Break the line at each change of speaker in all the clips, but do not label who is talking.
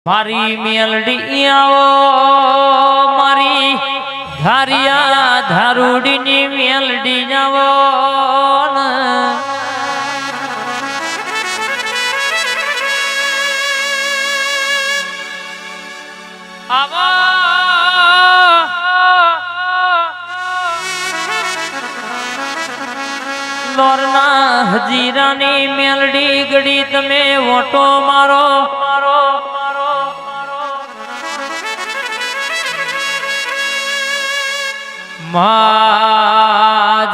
મારી મેલડી આવો મારી ધારિયા ધારુડીની મેલડી આવો આવો લોરના હજીરાની મેલડી ગડી તમે ઓટો મારો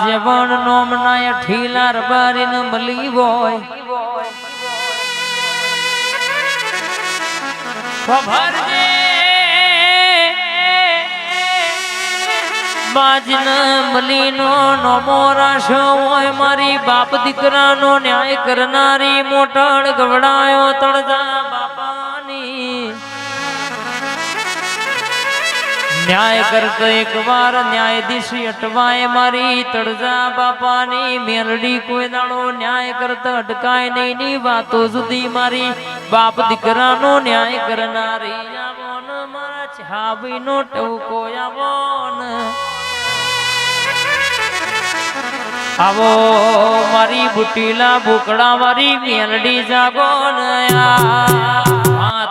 જીવન નોમનાય ઠીલાર બારીન મળી હોય ખબરજે બાજન મલીનો નમો રાશો હોય મારી બાપ દીકરાનો ન્યાય કરનારી મોટળ ગવડાયો તળજા બાપાની ન્યાય કરતો એક વાર ન્યાયાધીશ અટવાય મારી તળજા બાપાની મેલડી કોઈ દાડો ન્યાય કરતા અટકાય નહીં ની વાતો સુધી મારી બાપ દીકરાનો ન્યાય કરનારી આવોન મારા છાબીનો ટવકો આવોન આવો મારી બુટીલા બુકડા વાળી મેલડી જાગો ને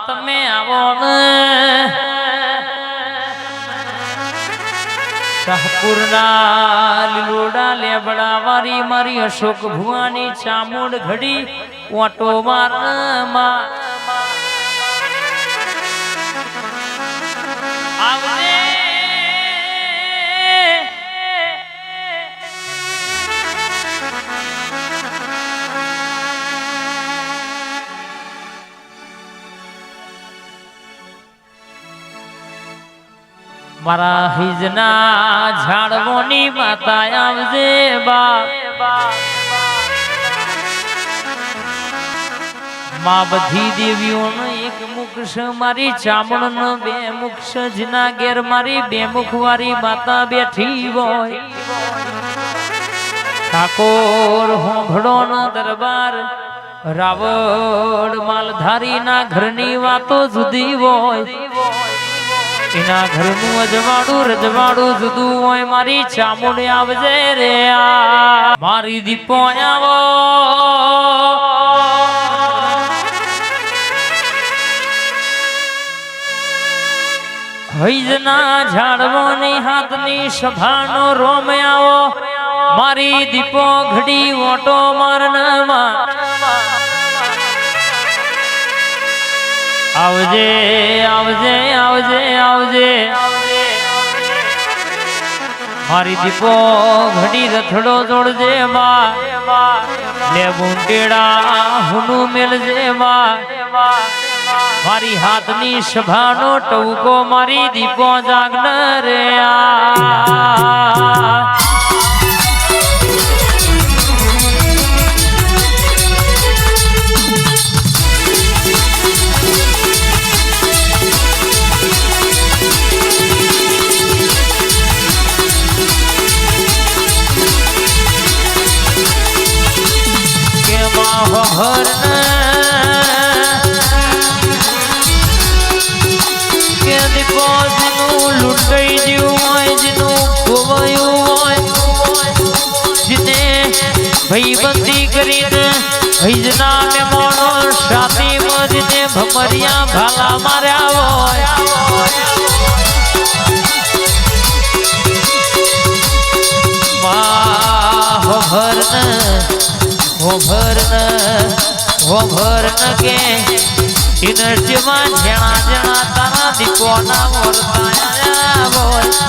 તમે આવો ને શાહપુરના લીલોડા લેબડા વાળી મારી અશોક ભુવાની ચામુંડ ઘડી ઓટો મારમાં આવને મારા હિજના ઝાડવોની માતા આવજે માં બધી દેવીઓનો એક મુખ મારી ચામણ નો બે મુખ જના ઘેર મારી બે મુખ વાળી માતા બેઠી હોય ઠાકોર હોંભળો નો દરબાર રાવણ માલધારી ના ઘરની વાતો જુદી હોય એના ઘરનું અજવાડું રજવાડું જુદું હોય મારી ચામુંડ આવજે રે આ મારી દીપો આવો હૈજના ઝાડવાની હાથની સભાનો રોમ આવો મારી દીપો ઘડી ઓટો મારનામાં આવજે આવજે આવજે આવજે મારી દીપો ઘડી રથડો જોડજે માં લે બુંટેડા હુનું મેલજે માં મારી હાથની સભાનો ટવકો મારી દીપો જાગના રે આ ભાઈબંધી કરીને હૈજના મેમોનો સાથી મરીને ભમરિયા ભાલા માર્યા હોય હોભરન કે ઇનર્જીમાં જણા જણા તારા દીપોના મોરતાયા હોય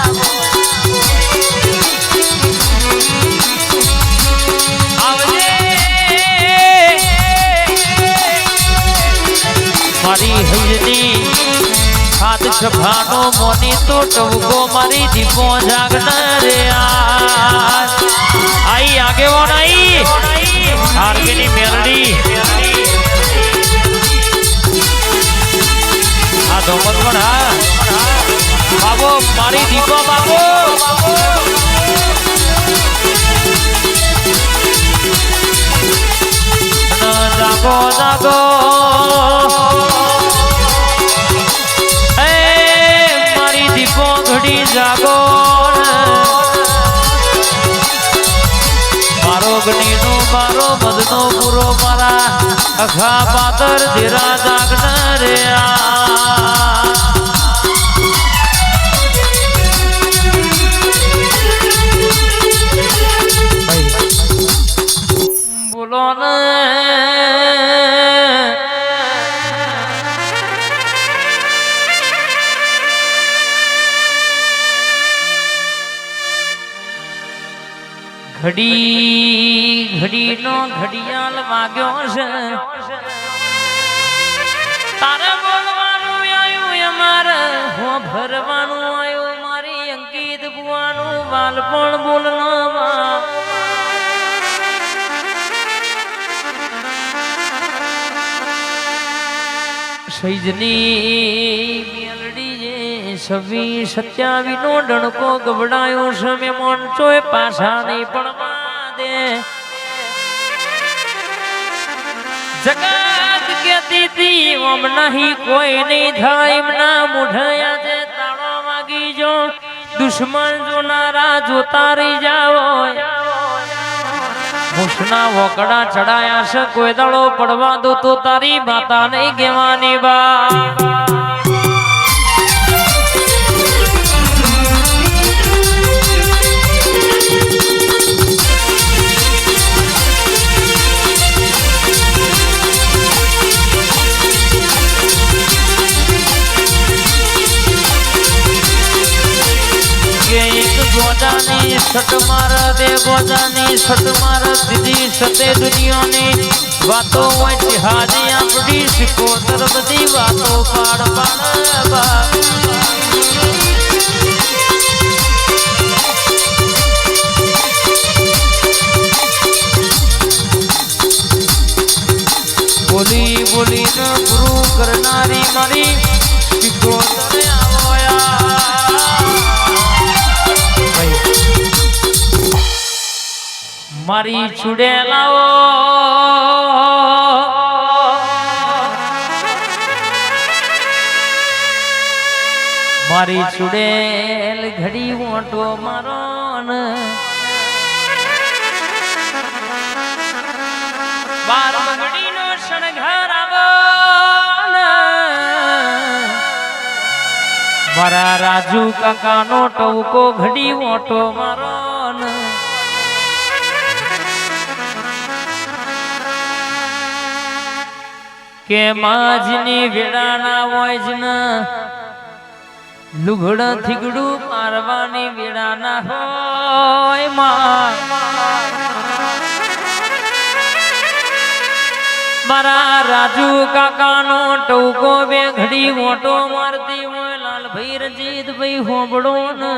મારી હૈજની હાથ સભાનો મોની તો ટવકો મારી દીપો જાગના રે આઈ આગેવાન આઈ આરગીની મેલડી આ ધોમર પણ હા બાબો મારી દીપો બાબો જાગો જાગો ઘડી જાગો મારો ગણીનો મારો મદનો પૂરો મારા અખા પાતર ધીરા જાગન રે બોલો ને ઘડી ઘડીનો ઘડિયાળ વાગ્યો છે તારે બોલવાનું આવ્યું અમારે હો ભરવાનું આવ્યું મારી અંકિત બુવાનું બાલપણ બોલવામાં સૈજની મેલડી જે 26-27 નો ડણકો ગવડાયો છે મે મોનચોય પાછા નહીં પડવા દે જગત કેતી હતી ઓમ નહીં કોઈ નહીં થાય એમના મુઢયા છે તાળો વાગી જો દુશ્મન જોનારા જોતા રહી જાઓ મુસના વોકડા ચડાયા છે કોઈ દળો પડવા દો તો તારી માતા નહીં કહેવાની બા ગોજાની સટ માર દે ગોજાની સટ માર દીધી સતે દુનિયાની વાતો હોય જહાજી આપણી સિકોતર બધી વાતો પાડ પાડ બોલી બોલીને ગુરુ કરનારી મારી સિકોતર મારી ચુડેલાઓ મારી ચુડેલ ઘડી મોટો મારો બાર ઘડીનો શણગાર આવો મારા રાજુ કાકાનો ટવકો ઘડી મોટો મારો કે માજની વેડાના હોય જ ન લુગડ થીગડું મારવાની વેડાના હોય મારા રાજુ કાકાનો ટવકો બે ઘડી મોટો મારતી હોય લાલભાઈ રજીતભાઈ હોબળો ને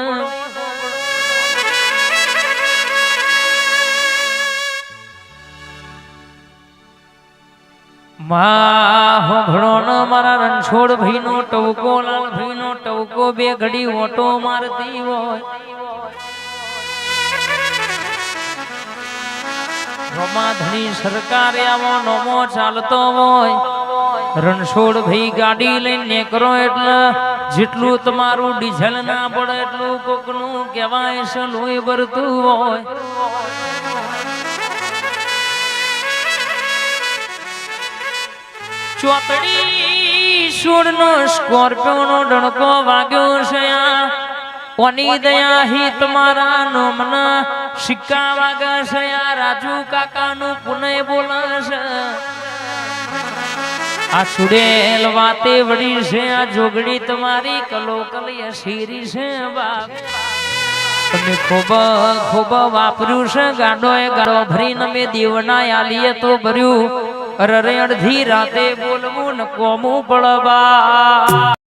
મારા રણછોડ ભાઈ નો ટવકો લાલ ભાઈ નો ટવકો બે ઘડી ઓટો મારતી હોય રમાધણી સરકારે આવો નોમો ચાલતો હોય રણછોડ ભાઈ ગાડી લઈને કરો એટલે જેટલું તમારું ડીઝલ ના પડે એટલું કોકનું કહેવાય છે લોહી ભરતું હોય ચોતડી સુર નો સ્કોર્પિયો નો ડણકો વાગ્યો છે કોની દયા હી તમારા નોમના સિક્કા વાગ્યા છે રાજુ કાકા નું પુનઃ બોલાશે આ ચુડેલ વાતે વડી છે આ જોગડી તમારી કલોકલી અસીરી છે બાપ તમે ખૂબ ખૂબ વાપર્યું છે ગાડો એ ગાડો ભરીને મેં દીવના આલીએ તો ભર્યું અરે અડધી રાતે બોલવું ન કોમું પડવા